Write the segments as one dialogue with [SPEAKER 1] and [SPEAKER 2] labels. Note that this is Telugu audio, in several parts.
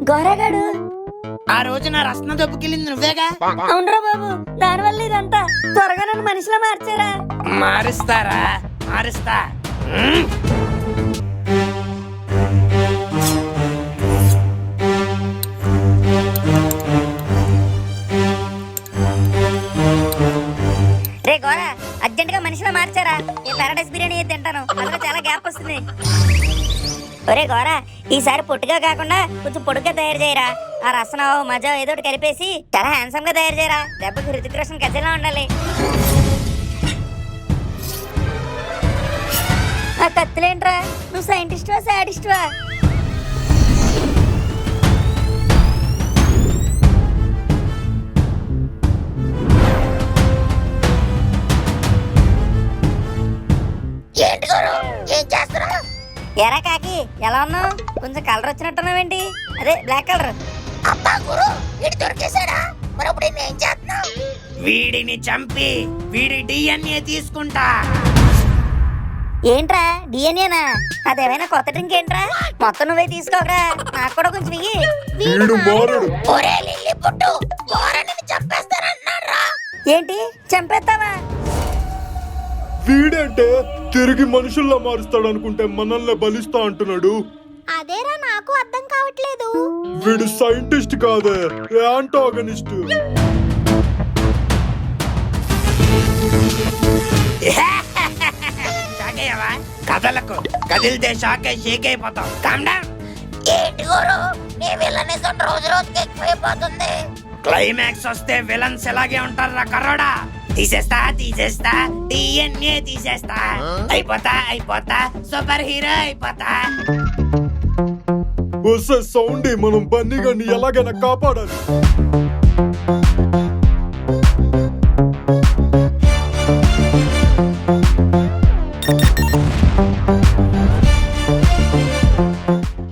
[SPEAKER 1] గోరగాడు
[SPEAKER 2] ఆ రోజు నా రసన దొబ్బుకెళ్ళింది నువ్వేగా.
[SPEAKER 1] అవునరా బాబు, దానివల్ల ఇదంతా. త్వరగా నన్ను మనిషిలా మార్చారా.
[SPEAKER 2] మారుస్తారా? మారుస్తా.
[SPEAKER 1] రే గోరా, అర్జెంట్ గా మనిషిలా మార్చారా. ఈ పారాడైస్ బిర్యానీ తింటాను, అందులో చాలా గ్యాప్ వస్తుంది. ఒరే గోరా, ఈసారి పొట్టుగా కాకుండా కొంచెం పొడుగ్గా తయారు చేయరా. ఆ రసన మజా ఏదో ఒకటి కలిపేసి చాలా హ్యాండ్సమ్ గా తయారు చేయరా. దెబ్బకి హృతిక్ రోషన్ కథలా ఉండాలి. ఆ కత్తులేంట్రా, నువ్వు సైంటిస్ట్వా సాడిస్ట్వా? ఎరా కాకి, ఎలా ఉన్నావు? కొంచెం కలర్ వచ్చినట్టున్నావేంటి? అదే బ్లాక్ కలర్.
[SPEAKER 3] అబ్బా గురు, వీడు దొరికేశాడా? మరి అప్పుడు ఏం చేస్తున్నావు?
[SPEAKER 2] వీడిని చంపి వీడి డిఎన్ఏ తీసుకుంటా.
[SPEAKER 1] ఏంట్రా డిఎన్ఏనా? అదేమైనా కొత్త డ్రింక్ ఏంట్రా? మొత్తం నువ్వే తీసుకోకరా, నాకు కూడా కొంచెం ఇయ్యి.
[SPEAKER 3] ఒరే లిల్లీ పుట్టు, గోరని చంపేస్తానన్నారా?
[SPEAKER 1] ఏంటి చంపేస్తావా?
[SPEAKER 4] వీడంటే తిరిగి మనుషుల్లా మారుస్తాడు అనుకుంటే మనల్ని బలిస్తా అంటున్నాడు.
[SPEAKER 3] అదేరా నాకు అర్థం కావట్లేదు.
[SPEAKER 4] వీడు సైంటిస్ట్ కాదే, యాంటాగనిస్ట్.
[SPEAKER 2] కథలకు కదిలితే షాక్ అయి షేక్ అయిపోతాం.
[SPEAKER 3] ఏంటి గురు, నీ విలనిజం రోజు రోజుకి ఎక్కువైపోతుంది.
[SPEAKER 2] క్లైమాక్స్ వస్తే విలన్స్ ఎలాగే ఉంటారా కర్రోడా. తీసేస్తా డిఎన్ఏ తీసేస్తా. అయిపోతా సూపర్ హీరో అయిపోతా.
[SPEAKER 4] వస్తే సౌండ్ మనం బన్నీగాన్ని ఎలాగైనా కాపాడాలి.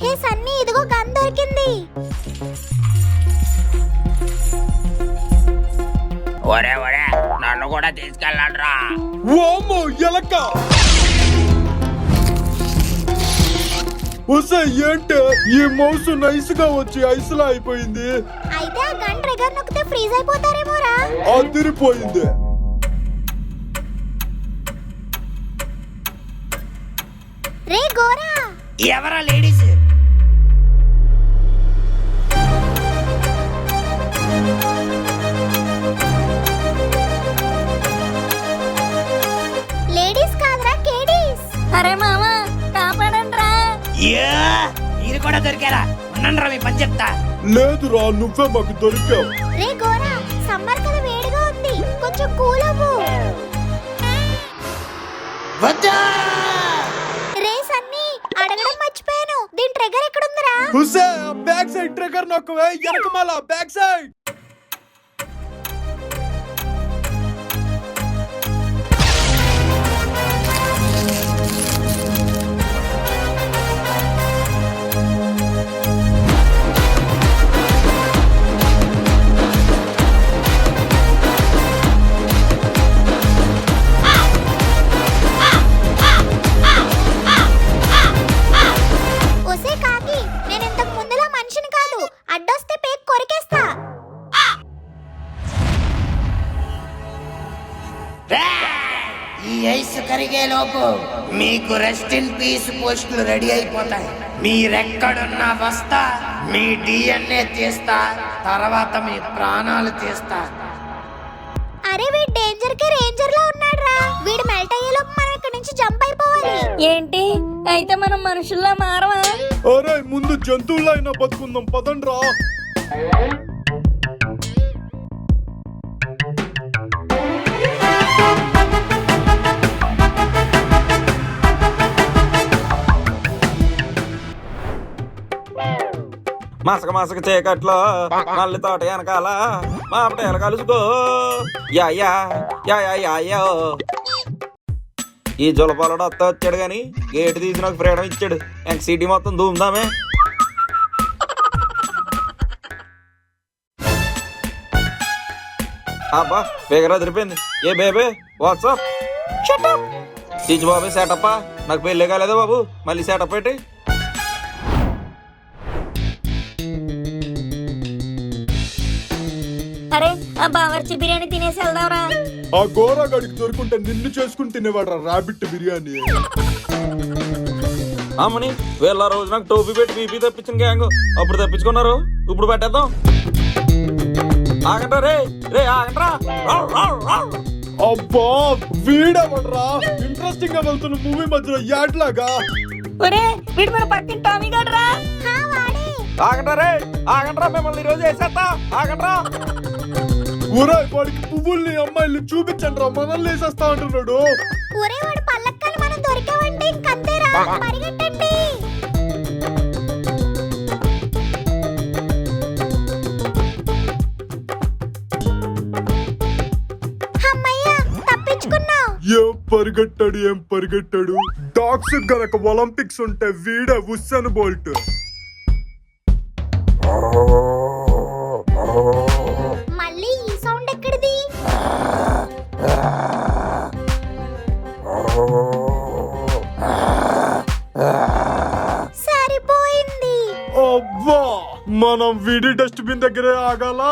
[SPEAKER 3] హే సన్నీ, ఇదిగో గన్ దొరికింది.
[SPEAKER 2] ఒరే నన్ను కూడా తీసుకెళ్ళండ్రా.
[SPEAKER 4] వామ్మో ఎలక! వస్తే ఏంటే ఈ మౌస్ నైస్ గా వచ్చి ఐస్లా అయిపోయింది.
[SPEAKER 3] అయితే ఆ గన్ ట్రిగర్ నొక్కితే ఫ్రీజ్ అయిపోతారేమోరా.
[SPEAKER 4] అదిరిపోయింది.
[SPEAKER 3] రే గోరా,
[SPEAKER 2] ఎవరా లేడీస్?
[SPEAKER 3] లేడీస్ కాదురా కేడీస్.
[SPEAKER 1] అరే మామా, కాపాడండ్రా.
[SPEAKER 2] మీరు కూడా దొరికారా? ఉండండిరా, మీ పని చెప్తా.
[SPEAKER 4] లేదురా, నువ్వే మాకు దొరికావు.
[SPEAKER 3] రే గోరా, సమ్మర్ కదా వేడిగా ఉంది, కొంచెం కూల్ అవ్వు.
[SPEAKER 2] వద్దా
[SPEAKER 3] రే సన్నీ, అడగడం మర్చిపోయాను, దీని ట్రిగర్ ఎక్కడుందిరా?
[SPEAKER 4] హుసే, బ్యాక్ సైడ్ ట్రిగర్ నొక్కవే, వెనకమాల బ్యాక్ సైడ్.
[SPEAKER 3] ఒసే కాకి, నేను ఇంతకు ముందులా మనిషిని కాదు, అడ్డొస్తే పేక్ కొరికేస్తా.
[SPEAKER 2] ఈ ఐస్ కరిగే లోపు మీకు రెస్ట్ ఇన్ పీస్ పోస్టులు రెడీ అయిపోతాయి. మీరెక్కడున్నా వస్తా, మీ డిఎన్ఏ తీస్తా, తర్వాత మీ ప్రాణాలు తీస్తా.
[SPEAKER 3] అరే వీడు డేంజర్ కి రేంజర్ లో ఉన్నాడురా. వీడు మెల్ట్ అయ్యేలోపు మనం ఇక్కడ నుంచి జంప్ అయిపోవాలి.
[SPEAKER 1] ఏంటి అయితే మనం మనుషుల్లా మారవా?
[SPEAKER 4] అరే ముందు జంతువుల్లో అయినా బతుకుందాం, పదండ్రా.
[SPEAKER 5] మసక చీకట్లో మళ్ళీ తోట వెనకాల మాపటేలు కలుసుకో. యా యా యా యా యా యా. ఈ జులపాలడు అత్త వచ్చాడు గాని గేటు తీసి నాకు ఫ్రీడమ్ ఇచ్చాడు. ఇంక సిటీ మొత్తం దూముదామే. అబ్బా ఫిగర్ అదిరిపోయింది. ఏ బేబే వాట్సాప్ చీచి బాబు సెటప్పా. నాకు పెళ్ళే కాలేదా బాబు, మళ్ళీ సెటప్ పెట్టి.
[SPEAKER 1] అరే ఆ బావర్చి బిర్యానీ తినేసి వెళ్దాంరా.
[SPEAKER 4] ఆ గోరా గడికి దొరుకుంటే నిన్ను చేసుకుని తినేవాడు రాబిట్ బిర్యానీ.
[SPEAKER 5] అమ్మని వీళ్ళ రోజు నాకు టోపీ పెట్టి బీపీ తెప్పించిన గ్యాంగ్ అప్పుడు తెప్పించుకున్నారు, ఇప్పుడు పెట్టేద్దాం. ఆగంటా రే రే ఆగంట్రా.
[SPEAKER 4] అబ్బా వీడవడరా ఇంట్రెస్టింగ్ గా వెళ్తున్న మూవీ మధ్యలో యాడ్లాగా.
[SPEAKER 1] ఒరే వీడు మన పక్కన టామీ గడ్రా.
[SPEAKER 5] ఆగంటా రే ఆగంట్రా, మిమ్మల్ని ఈరోజు వేసేస్తా ఆగంట్రా.
[SPEAKER 4] ఊరే వాడికి పువ్వుల్ని అమ్మాయిల్ని చూపించండి రా, మనల్ని వేసేస్తా అంటున్నాడు.
[SPEAKER 3] ఒరే వాడు పల్లక్కని మనం దొరికామంటే ఇంకంతేరా, పరిగెట్టండి. అమ్మయ్య తప్పించుకున్నావు.
[SPEAKER 4] ఏం పరిగెట్టాడు. డాగ్స్ గనక ఒలింపిక్స్ ఉంటే వీడే ఉస్సేన్ బోల్ట్.
[SPEAKER 3] మళ్ళీ ఈ సౌండ్ ఎక్కడిది? సరిపోయింది.
[SPEAKER 4] అబ్బా మనం వీడి డస్ట్బిన్ దగ్గరే ఆగాల.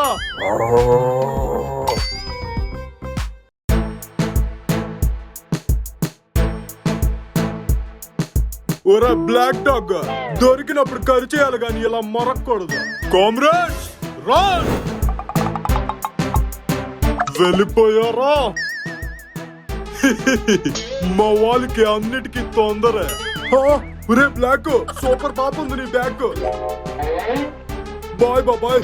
[SPEAKER 4] ఒరే బ్లాక్ డాగ్ దొరికినప్పుడు కరి చేయాలి గాని ఇలా మొరక్కూడదు. Comrades run. వెళ్ళిపోయారా? మా వాళ్ళకి అన్నిటికీ తొందరే. ఒరే బ్లాక్ సూపర్ పాప ఉంది నీ బ్యాగ్. Bye bye.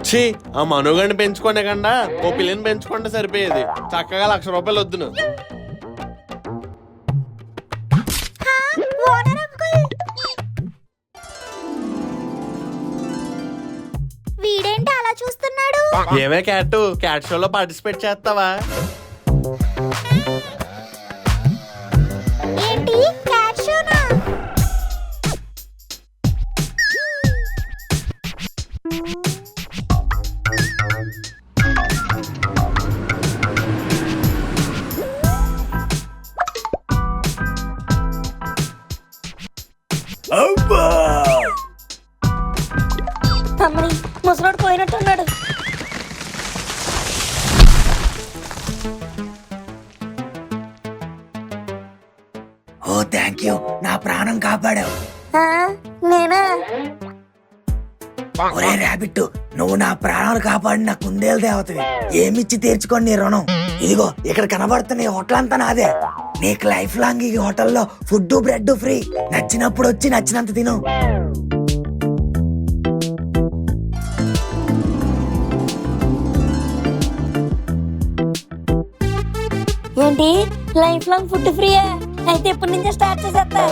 [SPEAKER 6] ఛీ, ఆ మనుగడిని పెంచుకునే కన్నా ఓ పిల్లని పెంచుకుంటే సరిపోయేది. చక్కగా 1,00,000 రూపాయలు వద్దును.
[SPEAKER 3] ఓనర్ అంకుల్, వీడేంటి అలా చూస్తున్నాడు?
[SPEAKER 6] ఏమే క్యాట్ షోలో పార్టిసిపేట్ చేస్తావా?
[SPEAKER 3] ఏంటి క్యాట్ షోనా?
[SPEAKER 1] అమ్మని ముసలోడు పోయినట్టున్నాడు.
[SPEAKER 2] ఓ థ్యాంక్ యూ, నా ప్రాణం కాపాడావు.
[SPEAKER 1] ఆ, నేనా?
[SPEAKER 2] ఒరే రాబిట్, నువ్వు నా ప్రాణాలు కాపాడి నా కుందేలు దేవతవి. ఏమిచ్చి తీర్చుకోండి నీ రుణం. ఇదిగో ఇక్కడ కనబడుతున్న ఈ హోటల్ అంతా నాదే. నీకు లైఫ్ లాంగ్ ఈ హోటల్లో ఫుడ్ బ్రెడ్ ఫ్రీ. నచ్చినప్పుడు వచ్చి నచ్చినంత తిను.
[SPEAKER 1] ఏంటి లైఫ్ లాంగ్ ఫుడ్ ఫ్రీయా? అయితే ఇప్పటి నుంచే స్టార్ట్ చేసేస్తా.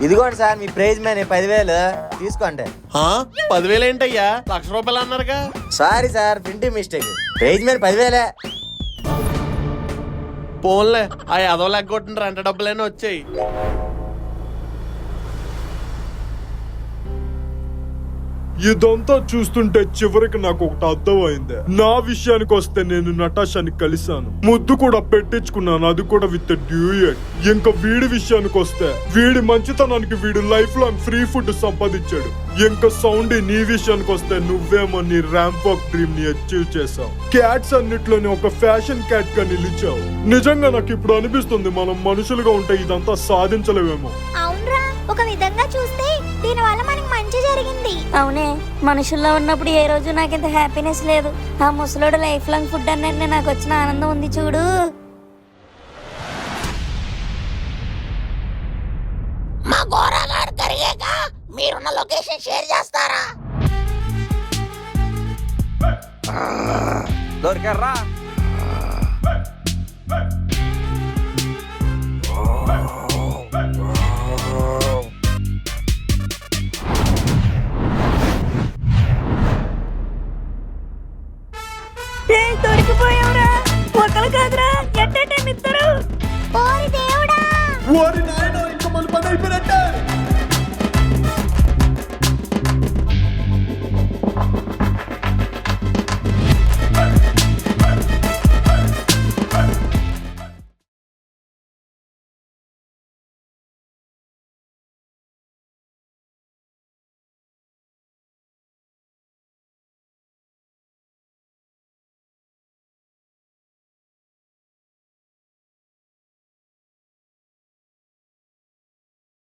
[SPEAKER 7] ఇదిగోండి సార్ మీ ప్రైజ్ మనీ 10,000 తీసుకోండి.
[SPEAKER 6] 10,000 ఏంటయ్యా, 1,00,000 రూపాయలు అన్నారుగా?
[SPEAKER 7] Sorry sir, printing mistake. Prize money 10,000.
[SPEAKER 6] పోన్లే, ఆ ఎదవ లెగ్గొట్టిన రెంట డబ్బులైనా వచ్చాయి.
[SPEAKER 4] ఇదంతా చూస్తుంటే చివరికి నాకు ఒకటి అర్థమైంది. నా విషయానికి వస్తే నేను నటాషాని కలిశాను, ముద్దు కూడా పెట్టించుకున్నాను, అది కూడా విత్ డ్యూయట్. ఇంకా వీడి విషయానికి వస్తే వీడి మంచితనానికి వీడు లైఫ్ లాంగ్ ఫ్రీ ఫుడ్ సంపాదించాడు. ఇంకా సౌండ్ నీ విషయానికి వస్తే నువ్వేమో నీ ర్యాంప్ వాక్ డ్రీమ్ ని అచీవ్ చేసావు. క్యాట్స్ అన్నిట్లోని ఒక ఫ్యాషన్ క్యాట్ గా నిలిచావు. నిజంగా నాకు ఇప్పుడు అనిపిస్తుంది మనం మనుషులుగా ఉంటే ఇదంతా సాధించలేమేమో.
[SPEAKER 3] అవునరా, ఒక విధంగా చూస్తే దీని వల్ల మనకి మంచి జరిగింది.
[SPEAKER 1] అవునే, మనుషుల్లో ఉన్నప్పుడు ఏ రోజు నాకింత హ్యాపీనెస్ లేదు. ఆ ముసలోడు లైఫ్ లాంగ్ ఫుడ్ అన్నట్టు నాకు వచ్చిన ఆనందం ఉంది చూడు.
[SPEAKER 2] మీరున్న లొకేషన్ షేర్ చేస్తారా?
[SPEAKER 5] దొరికారా?
[SPEAKER 1] దొరికిపోయావురా. ఒకరు కాదురా, ఎట్ట ఇద్దరు.
[SPEAKER 3] ఓరి దేవుడా!
[SPEAKER 4] ఓరి